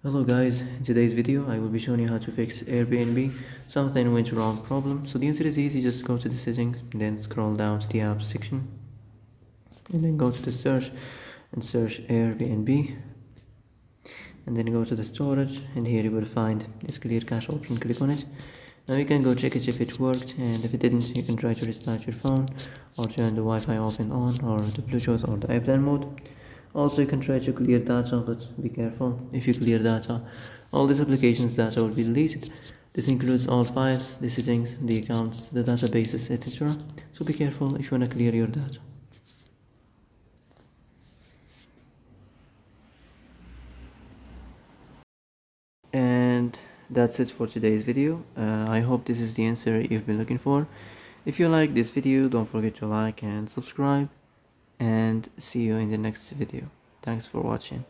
Hello guys, in today's video I will be showing you how to fix Airbnb something went wrong problem. So the answer is easy, just go to the settings, then scroll down to the apps section and then go to the search and search Airbnb and then go to the storage, and here you will find this clear cache option. Click on it. Now you can go check it if it worked, and if it didn't you can try to restart your phone or turn the Wi-Fi off and on, or the Bluetooth or the airplane mode. Also you can try to clear data, but be careful. If you clear data, all these applications data will be deleted. This includes all files, the settings, the accounts, the databases, etc. So be careful if you want to clear your data. And that's it for today's video. I hope this is the answer you've been looking for. If you like this video, don't forget to like and subscribe, and see you in the next video. Thanks for watching.